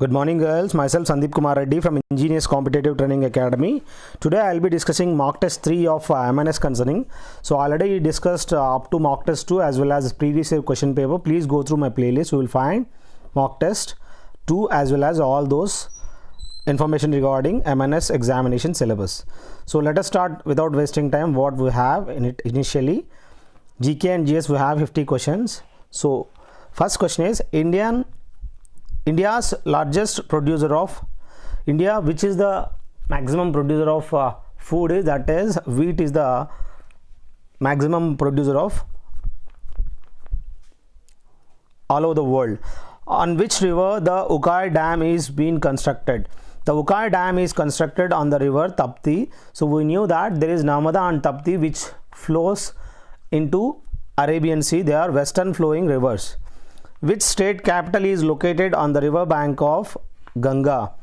Good morning, girls. Myself Sandeep Kumar Reddy from Ingenious Competitive Training Academy. Today I'll be discussing mock test 3 of MNS concerning. So already discussed up to mock test 2 as well as previous year question paper. Please go through my playlist. You will find mock test 2 as well as all those information regarding MNS examination syllabus. So let us start without wasting time. What we have in it initially, GK and GS we have 50 questions. So first question is India's largest producer of India, which is the maximum producer of food is, that is wheat is the maximum producer of all over the world. On which river the Ukai Dam is being constructed? The Ukai Dam is constructed on the river Tapti. So we knew that there is Narmada and Tapti which flows into Arabian Sea. They are western flowing rivers. Which state capital is located on the river bank of Ganga?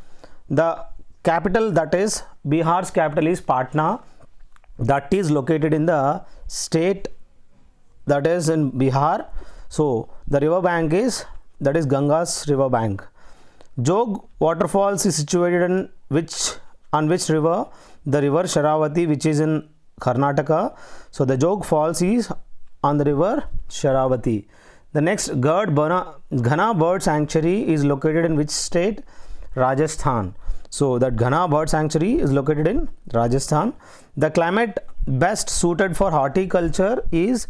The capital, that is Bihar's capital, is Patna. That is located in the state that is in Bihar. So the river bank is, that is Ganga's river bank. Jog waterfalls is situated on which river? The river Sharavati, which is in Karnataka. So the Jog falls is on the river Sharavati. The next, Ghana Bird Sanctuary is located in which state? Rajasthan. So that Ghana Bird Sanctuary is located in Rajasthan. The climate best suited for horticulture is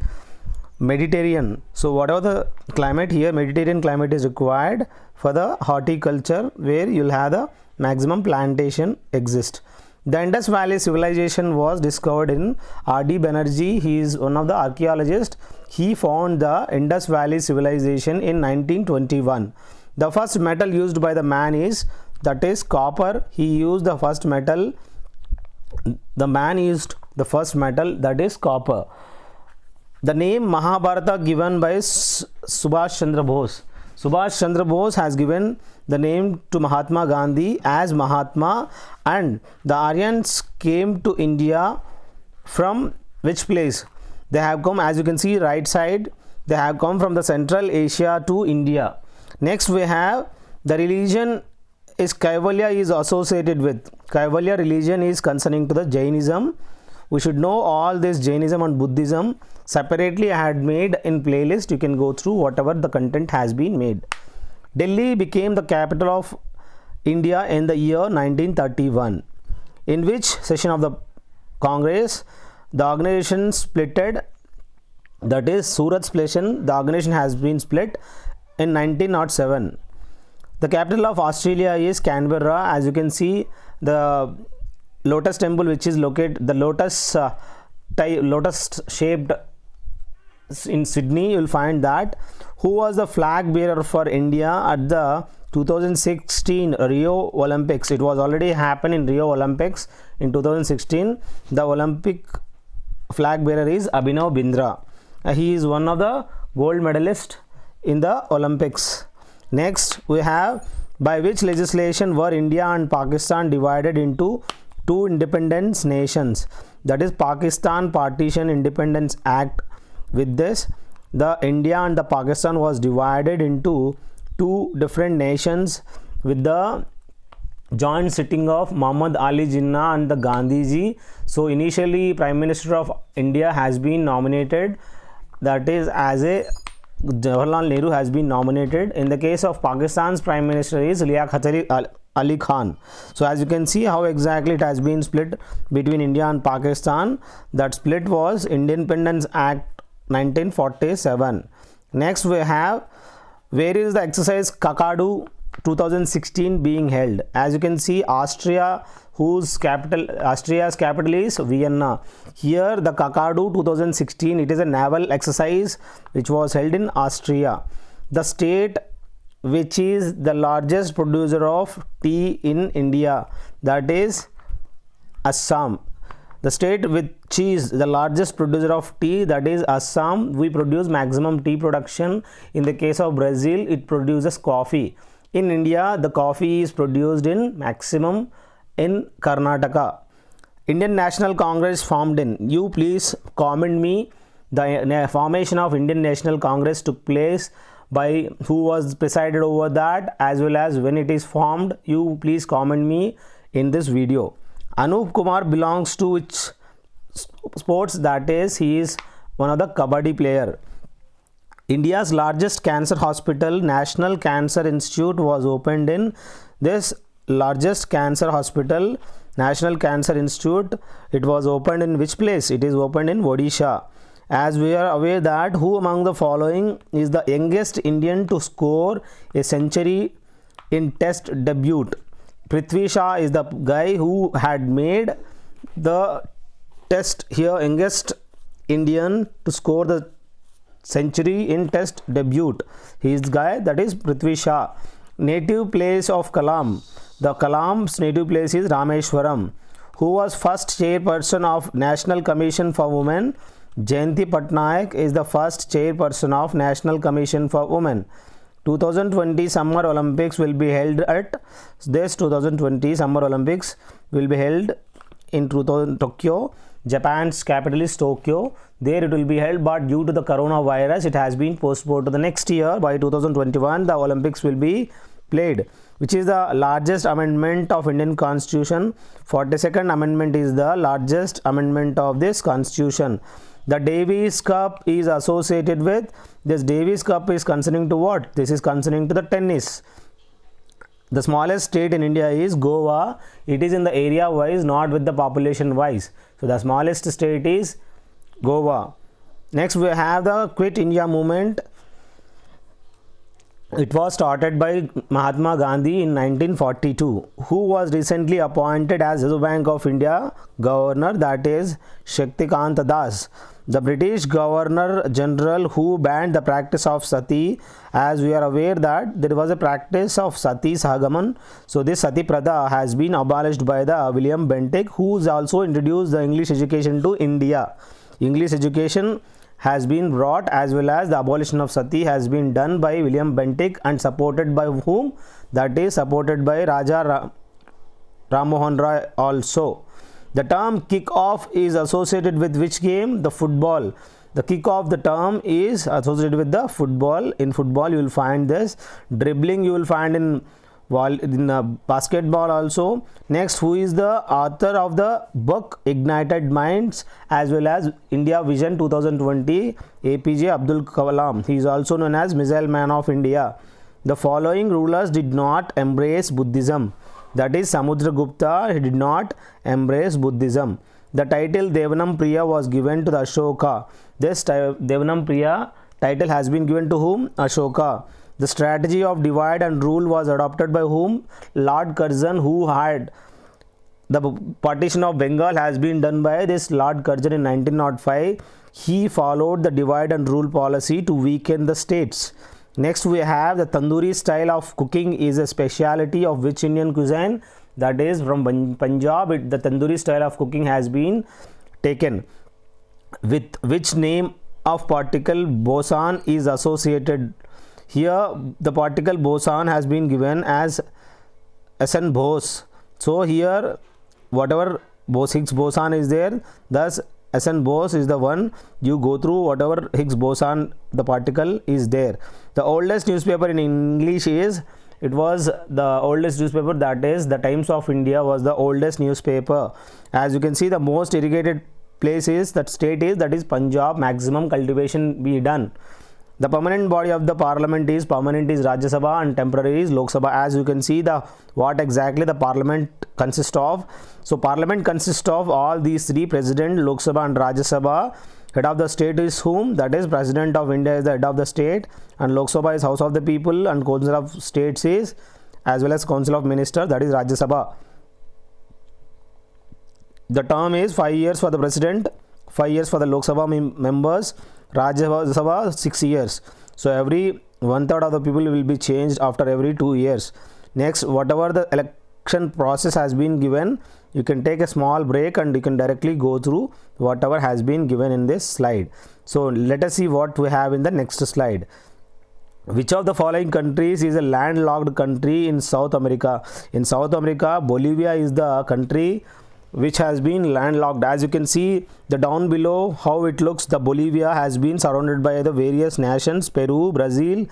Mediterranean. So whatever the climate here, Mediterranean climate is required for the horticulture, where you'll have the maximum plantation exist. The Indus Valley civilization was discovered in R.D. Banerjee. He is one of the archaeologists. He found the Indus Valley civilization in 1921. The first metal used by the man is, that is copper. He used the first metal. The man used the first metal, that is copper. The name Mahabharata given by Subhash Chandra Bose. Subhash Chandra Bose has given the name to Mahatma Gandhi as Mahatma, and the Aryans came to India from which place? They have come, as you can see right side, they have come from the Central Asia to India. Next we have the religion is Kaivalya is associated with. Kaivalya religion is concerning to the Jainism. We should know all this Jainism and Buddhism separately. I had made in playlist. You can go through whatever the content has been made. Delhi became the capital of India in the year 1931. In which session of the Congress the organization splitted? That is Surat session. The organization has been split in 1907. The capital of Australia is Canberra. As you can see, the lotus temple which is located, the lotus shaped in Sydney, you will find that. Who was the flag bearer for India at the 2016 Rio Olympics? It was already happened in Rio Olympics in 2016. The Olympic flag bearer is Abhinav Bindra. He is one of the gold medalists in the Olympics. Next we have, by which legislation were India and Pakistan divided into two independent nations? That is Pakistan Partition Independence Act. With this, the India and the Pakistan was divided into two different nations with the joint sitting of Muhammad Ali Jinnah and the Gandhiji. So initially Prime Minister of India has been nominated, that is as a Jawaharlal Nehru has been nominated. In the case of Pakistan's Prime Minister is Liaquat Ali Khan. So as you can see how exactly it has been split between India and Pakistan. That split was Independence Act 1947. Next we have, where is the exercise Kakadu 2016 being held? As you can see, Austria's capital is Vienna. Here the Kakadu 2016, it is a naval exercise which was held in Austria. The state which is the largest producer of tea in India, that is Assam. The state which is the largest producer of tea, that is Assam. We produce maximum tea production. In the case of Brazil, it produces coffee. In India, the coffee is produced in maximum in Karnataka. Indian National Congress formed in, you please comment me, the formation of Indian National Congress took place by who was presided over that, as well as when it is formed, you please comment me in this video. Anup Kumar belongs to which sports? That is, he is one of the kabaddi player. India's largest cancer hospital, National Cancer Institute, was opened in this largest cancer hospital, National Cancer Institute. It was opened in which place? It is opened in Odisha. As we are aware that who among the following is the youngest Indian to score a century in test debut? Prithvi Shaw is the guy who had made the test here, youngest Indian to score the century in test debut. He is the guy, that is Prithvi Shaw. Native place of Kalam. The Kalam's native place is Rameshwaram. Who was first chairperson of National Commission for Women? Jayanti Patnaik is the first chairperson of National Commission for Women. 2020 Summer Olympics will be held at this 2020 Summer Olympics will be held in Tokyo. Japan's capital is Tokyo. There it will be held, but due to the coronavirus, it has been postponed to the next year. By 2021, the Olympics will be played. Which is the largest amendment of Indian Constitution? 42nd Amendment is the largest amendment of this Constitution. The Davis Cup is associated with this. Davis Cup is concerning to what? This is concerning to the tennis. The smallest state in India is Goa. It is in the area wise, not with the population wise. So the smallest state is Goa. Next we have the Quit India movement. It was started by Mahatma Gandhi in 1942. Who was recently appointed as Reserve Bank of India governor? That is Shaktikant Das. The British Governor General who banned the practice of sati. As we are aware that there was a practice of sati sahagaman. So this sati pratha has been abolished by the William Bentinck, who has also introduced the English education to India. English education has been brought, as well as the abolition of sati has been done by William Bentinck, and supported by whom? That is supported by Raja Ram Mohan Roy also. The term kick-off is associated with which game? The football. The kick-off, the term is associated with the football. In football you will find this. Dribbling you will find in basketball also. Next, who is the author of the book Ignited Minds, as well as India Vision 2020? APJ Abdul Kalam. He is also known as Missile Man of India. The following rulers did not embrace Buddhism. That is Samudragupta. He did not embrace Buddhism. The title Devanam Priya was given to the Ashoka. This Devanam Priya title has been given to whom? Ashoka. The strategy of divide and rule was adopted by whom? Lord Curzon, who had the partition of Bengal has been done by this Lord Curzon in 1905. He followed the divide and rule policy to weaken the states. Next we have the tandoori style of cooking is a speciality of which Indian cuisine? That is from Punjab. The tandoori style of cooking has been taken. With which name of particle boson is associated? Here the particle boson has been given as SN Bose. So here whatever Higgs boson is there, thus SN Bose is the one. You go through whatever Higgs boson the particle is there. The oldest newspaper in English is, it was the oldest newspaper, that is the Times of India was the oldest newspaper. As you can see, the most irrigated place is that state is, that is Punjab. Maximum cultivation be done. The permanent body of the parliament is, permanent is Rajya Sabha and temporary is Lok Sabha. As you can see, the what exactly the parliament consists of. So parliament consists of all these three: president, Lok Sabha and Rajya Sabha. Head of the state is whom? That is President of India is the head of the state, and Lok Sabha is House of the People, and Council of States is, as well as Council of Ministers, that is Rajya Sabha. The term is 5 years for the president, 5 years for the Lok Sabha members, Rajya Sabha 6 years. So every 1/3 of the people will be changed after every 2 years. Next, whatever the election process has been given, you can take a small break and you can directly go through whatever has been given in this slide. So let us see what we have in the next slide. Which of the following countries is a landlocked country in South America? In South America, Bolivia is the country which has been landlocked. As you can see the down below how it looks, the Bolivia has been surrounded by the various nations: Peru, Brazil,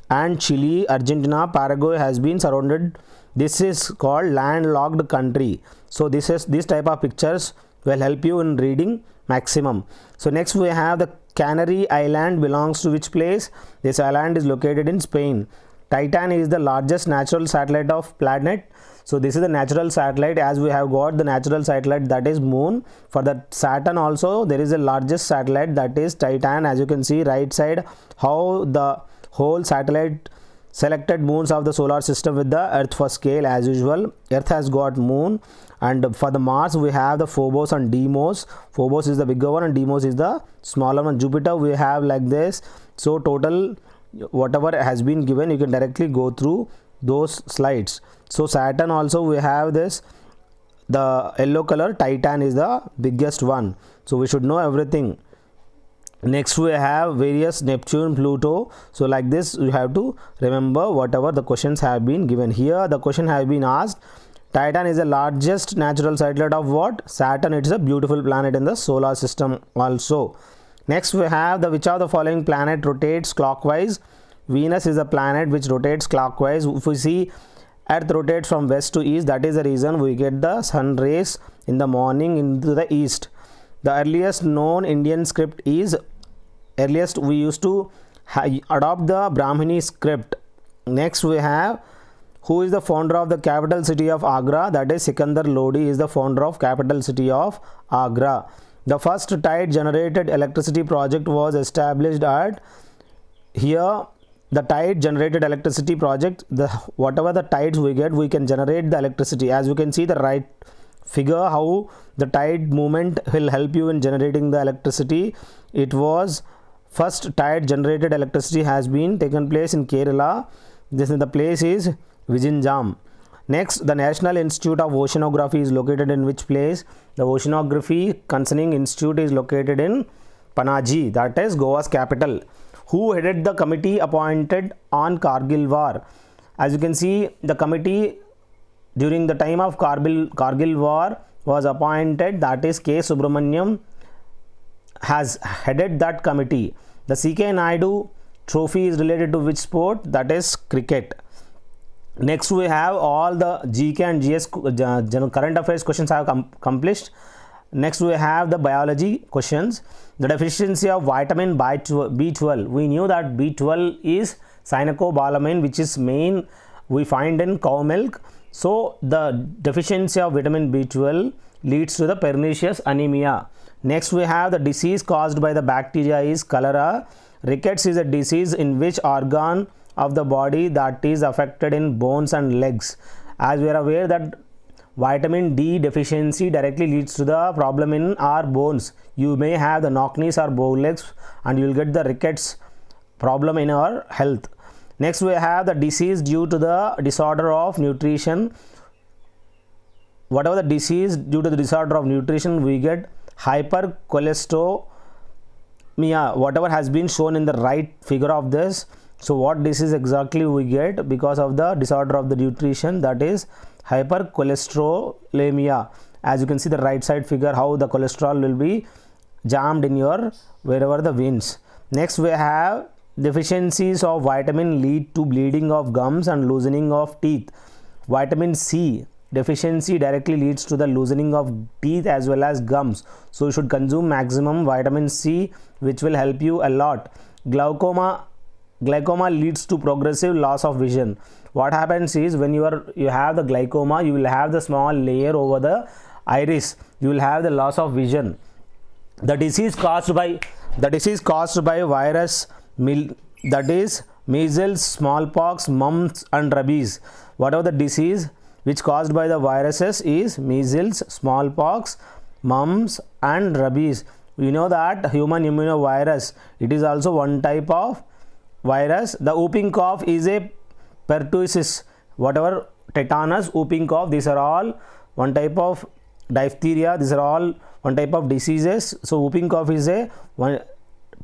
and Chile, Argentina, Paraguay has been surrounded. This is called landlocked country. So this type of pictures will help you in reading maximum. So next we have the Canary Island belongs to which place? This island is located in Spain. Titan is the largest natural satellite of planet. So this is the natural satellite, as we have got the natural satellite, that is moon. For the Saturn also there is a largest satellite, that is Titan. As you can see right side, how the whole satellite selected moons of the solar system with the Earth for scale. As usual, Earth has got moon, and for the Mars we have the Phobos and Deimos. Phobos is the bigger one and Deimos is the smaller one. Jupiter we have like this. So total whatever has been given, you can directly go through those slides. So Saturn also we have this, the yellow color, Titan is the biggest one. So we should know everything. Next we have various Neptune, Pluto. So like this you have to remember whatever the questions have been given. Here the question has been asked, Titan is the largest natural satellite of what? Saturn. It is a beautiful planet in the solar system also. Next we have the which of the following planet rotates clockwise? Venus is a planet which rotates clockwise. If we see Earth rotates from west to east, that is the reason we get the sun rays in the morning into the east. The earliest known Indian script is, earliest we used to adopt the Brahmini script. Next we have, who is the founder of the capital city of Agra? That is Sikandar Lodi is the founder of capital city of Agra. The first tide generated electricity project was established at, here the tide generated electricity project, the whatever the tides we get, we can generate the electricity. As you can see the right figure, how the tide movement will help you in generating the electricity. It was first tide generated electricity has been taken place in Kerala. This is the place is Vizhinjam. Next, the National Institute of Oceanography is located in which place? The Oceanography concerning institute is located in Panaji, that is Goa's capital. Who headed the committee appointed on Kargil War? As you can see, the committee during the time of Kargil War was appointed, that is K. Subramaniam has headed that committee. The C.K. Naidu trophy is related to which sport? That is cricket. Next we have all the GK and GS current affairs questions have accomplished. Next we have the biology questions. The deficiency of vitamin B12. We knew that B12 is cyanocobalamin, which is main we find in cow milk. So the deficiency of vitamin B12 leads to the pernicious anemia. Next we have the disease caused by the bacteria is cholera. Rickets is a disease in which organ of the body that is affected in bones and legs. As we are aware that vitamin D deficiency directly leads to the problem in our bones. You may have the knock knees or bow legs and you will get the rickets problem in our health. Next we have the disease due to the disorder of nutrition. Whatever the disease due to the disorder of nutrition, we get hypercholesterolemia, whatever has been shown in the right figure of this. So what disease exactly we get because of the disorder of the nutrition, that is hypercholesterolemia. As you can see the right side figure, how the cholesterol will be jammed in your wherever the veins. Next we have deficiencies of vitamin lead to bleeding of gums and loosening of teeth. Vitamin C deficiency directly leads to the loosening of teeth as well as gums. So you should consume maximum vitamin C, which will help you a lot. Glaucoma leads to progressive loss of vision. What happens is when you have the glaucoma, you will have the small layer over the iris. You will have the loss of vision. The disease caused by virus, that is measles, smallpox, mumps and rabies. Whatever the disease which caused by the viruses is measles, smallpox, mumps and rabies. You know that human immunovirus, it is also one type of virus. The whooping cough is a pertussis. Whatever tetanus, whooping cough, these are all one type of diphtheria. These are all one type of diseases. So whooping cough is a one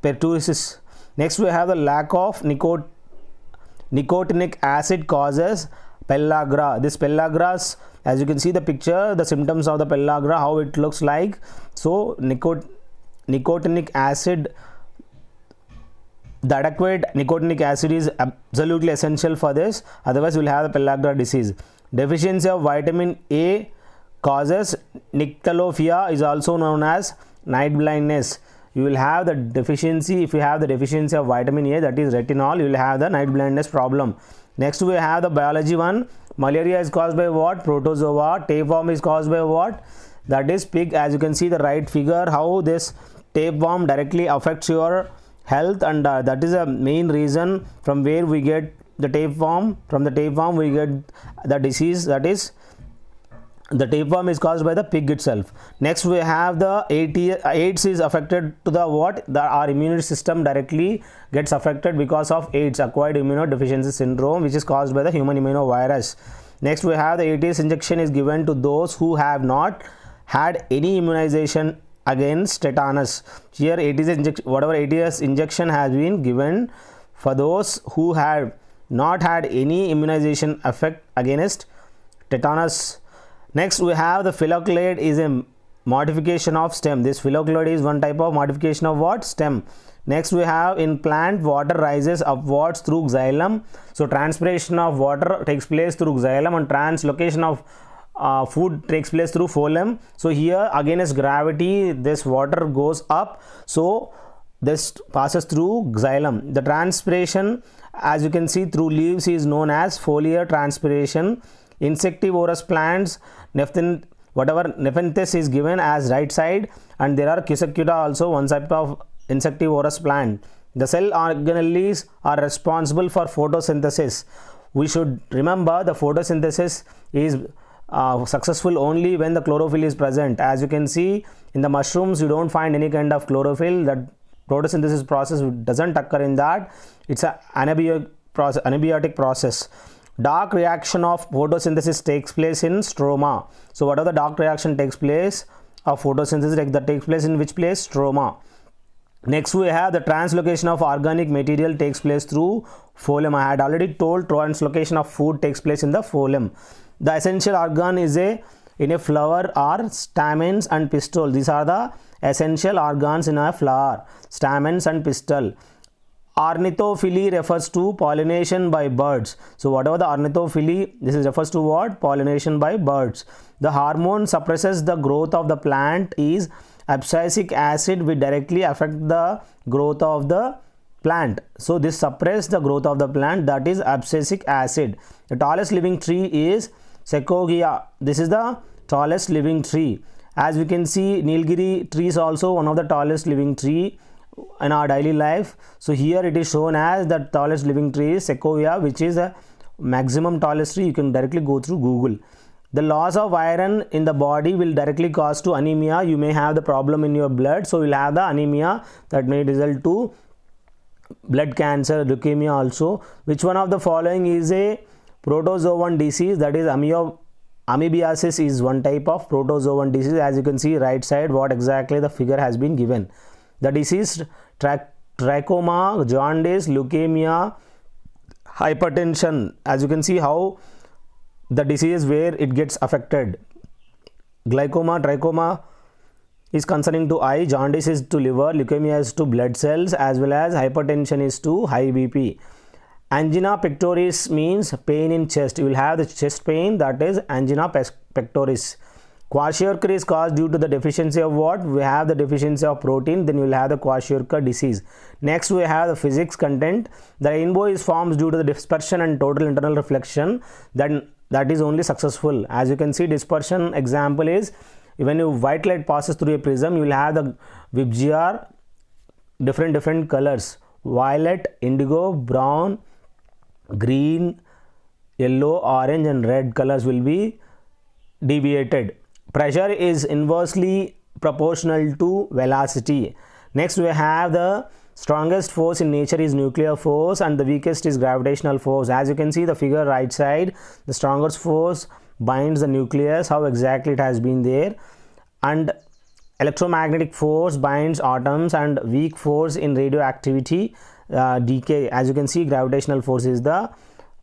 pertussis. Next we have the lack of nicotinic acid causes pellagra. This pellagra, as you can see the picture, the symptoms of the pellagra, how it looks like. So nicotinic acid the adequate nicotinic acid is absolutely essential for this, otherwise you will have the pellagra disease. Deficiency of vitamin A causes nyctalophia, is also known as night blindness. You will have the deficiency, if you have the deficiency of vitamin A, that is retinol, you will have the night blindness problem. Next we have the biology one. Malaria is caused by what? Protozoa. Tapeworm is caused by what? That is pig. As you can see the right figure, how this tapeworm directly affects your health, and that is a main reason from where we get the tapeworm. From the tapeworm we get the disease, that is the tapeworm is caused by the pig itself. Next we have the AIDS is affected to the what? Our immune system directly gets affected because of AIDS, acquired immunodeficiency syndrome, which is caused by the human immunovirus. Next we have the ATS injection is given to those who have not had any immunization against tetanus. Here ATS injection, whatever ATS injection has been given for those who have not had any immunization effect against tetanus. Next we have the phylloclade is a modification of stem. This phylloclade is one type of modification of what? Stem. Next we have in plant, water rises upwards through xylem. So transpiration of water takes place through xylem, and translocation of food takes place through phloem. So here against gravity this water goes up, so this passes through xylem. The transpiration, as you can see, through leaves is known as foliar transpiration. Insectivorous plants, nepenthes is given as right side, and there are Cuscuta also, one type of insectivorous plant. The cell organelles are responsible for photosynthesis. We should remember the photosynthesis is successful only when the chlorophyll is present. As you can see in the mushrooms, you don't find any kind of chlorophyll. That photosynthesis process doesn't occur in that. It's an anaerobic process. Dark reaction of photosynthesis takes place in stroma. So whatever the dark reaction takes place of photosynthesis, that takes place in which place? Stroma. Next we have the translocation of organic material takes place through phloem. I had already told translocation of food takes place in the phloem. The essential organ is in a flower are stamens and pistil. These are the essential organs in a flower, stamens and pistil. Ornithophy refers to pollination by birds. So whatever the ornithophy, this is refers to what? Pollination by birds. The hormone suppresses the growth of the plant is abscisic acid, which directly affect the growth of the plant. So this suppress the growth of the plant, that is abscisic acid. The tallest living tree is Sequoia. This is the tallest living tree. As we can see, Nilgiri tree is also one of the tallest living tree in our daily life. So here it is shown as the tallest living tree is Sequoia, which is the maximum tallest tree. You can directly go through Google. The loss of iron in the body will directly cause to anemia. You may have the problem in your blood, so you will have the anemia that may result to blood cancer, leukemia also. Which one of the following is a protozoan disease? That is amoebiasis is one type of protozoan disease. As you can see right side, what exactly the figure has been given. The disease trachoma, jaundice, leukemia, hypertension. As you can see how the disease where it gets affected. Glaucoma, trachoma is concerning to eye, jaundice is to liver, leukemia is to blood cells, as well as hypertension is to high BP. Angina pectoris means pain in chest. You will have the chest pain, that is angina pectoris. Kwashiorkor is caused due to the deficiency of what? We have the deficiency of protein, then you will have the Kwashiorkor disease. Next we have the physics content. The rainbow is formed due to the dispersion and total internal reflection. Then that is only successful. As you can see, dispersion example is when your white light passes through a prism, you will have the VIBGYOR different colors: violet, indigo, brown, green, yellow, orange and red colors will be deviated. Pressure is inversely proportional to velocity. Next we have the strongest force in nature is nuclear force, and the weakest is gravitational force. As you can see the figure right side, the strongest force binds the nucleus, how exactly it has been there, and electromagnetic force binds atoms, and weak force in radioactivity decay. As you can see, gravitational force is the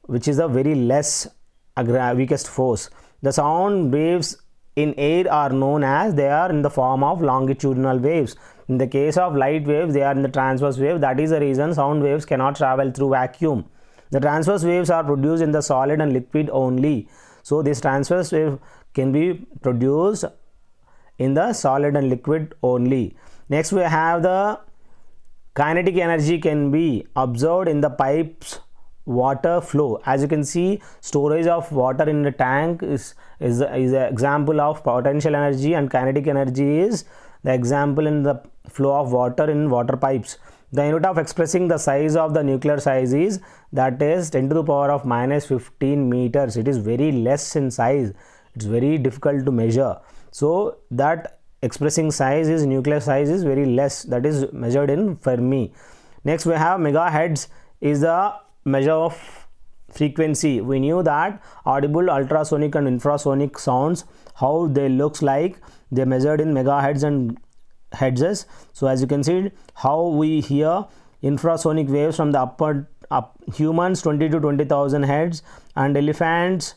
which is the very less weakest force. The sound waves in air are known as, they are in the form of longitudinal waves. In the case of light waves, they are in the transverse wave. That is the reason sound waves cannot travel through vacuum. The transverse waves are produced in the solid and liquid only. So this transverse wave can be produced in the solid and liquid only. Next we have the kinetic energy can be observed in the pipes water flow. As you can see, storage of water in the tank is an example of potential energy, and kinetic energy is the example in the flow of water in water pipes. The unit of expressing the size of the nuclear size is, that is 10 to the power of minus 15 meters. It is very less in size. It's very difficult to measure. So that expressing size is, nuclear size is very less, that is measured in Fermi. Next we have megahertz is the measure of frequency. We knew that audible, ultrasonic and infrasonic sounds, how they looks like, they measured in megahertz and hertzes. So as you can see, how we hear infrasonic waves from the humans 20 to 20,000 hertz, and elephants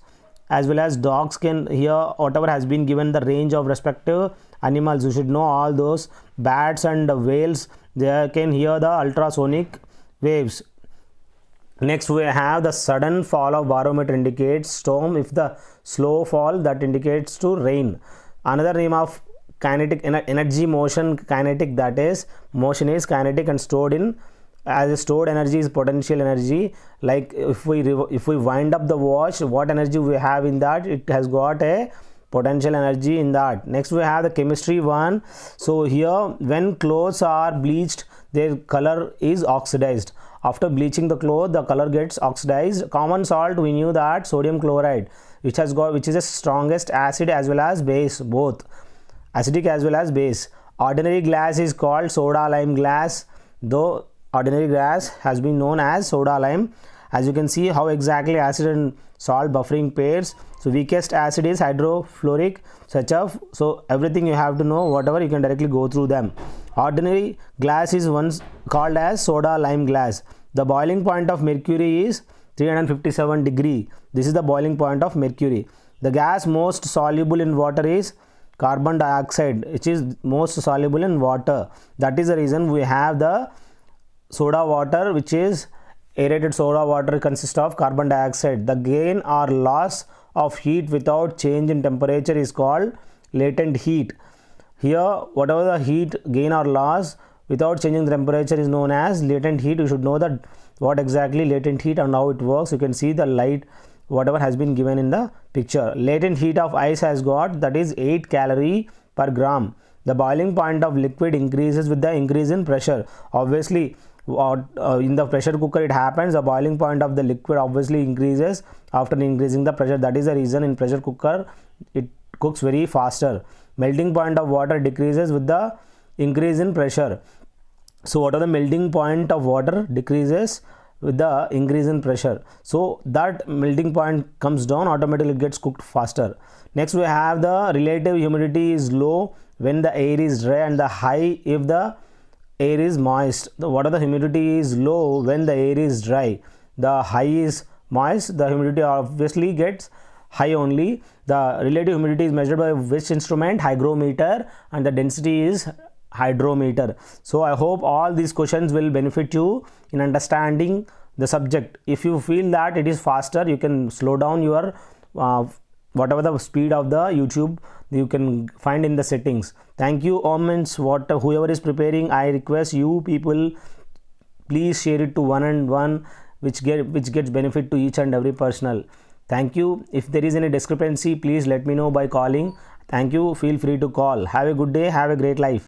as well as dogs can hear whatever has been given the range of respective animals. You should know all those. Bats and whales, they can hear the ultrasonic waves. Next we have the sudden fall of barometer indicates storm. If the slow fall, that indicates to rain. Another name of kinetic energy motion kinetic, that is motion is kinetic and stored in, as a stored energy is potential energy. Like if we wind up the watch, what energy we have in that, it has got a potential energy in that. Next we have the chemistry one. So here when clothes are bleached, their color is oxidized. After bleaching the cloth, the color gets oxidized. Common salt, we knew that sodium chloride, which is the strongest acid as well as base, both acidic as well as base. Ordinary glass is called soda lime glass, though ordinary glass has been known as soda lime. As you can see how exactly acid and salt buffering pairs. So weakest acid is hydrofluoric, so everything you have to know, whatever you can directly go through them. Ordinary glass is once called as soda lime glass. The boiling point of mercury is 357 degree. This is the boiling point of mercury. The gas most soluble in water is carbon dioxide, which is most soluble in water. That is the reason we have the soda water, which is aerated soda water, consists of carbon dioxide. The gain or loss of heat without change in temperature is called latent heat. Here whatever the heat gain or loss without changing the temperature is known as latent heat. You should know that what exactly latent heat and how it works. You can see the light whatever has been given in the picture. Latent heat of ice has got, that is 8 calorie per gram. The boiling point of liquid increases with the increase in pressure. Obviously in the pressure cooker it happens, the boiling point of the liquid obviously increases after increasing the pressure. That is the reason in pressure cooker it cooks very faster. Melting point of water decreases with the increase in pressure. So what are the melting point of water decreases with the increase in pressure. So that melting point comes down, automatically it gets cooked faster. Next we have the relative humidity is low when the air is dry and the high if the air is moist. What are the humidity is low when the air is dry? The high is moist, the humidity obviously gets high only. The relative humidity is measured by which instrument? Hygrometer, and the density is hydrometer. So I hope all these questions will benefit you in understanding the subject. If you feel that it is faster, you can slow down your whatever the speed of the YouTube you can find in the settings. Thank you. Whoever is preparing, I request you people, please share it to one and one, which gets benefit to each and every personal. Thank you. If there is any discrepancy, please let me know by calling. Thank you. Feel free to call. Have a good day. Have a great life.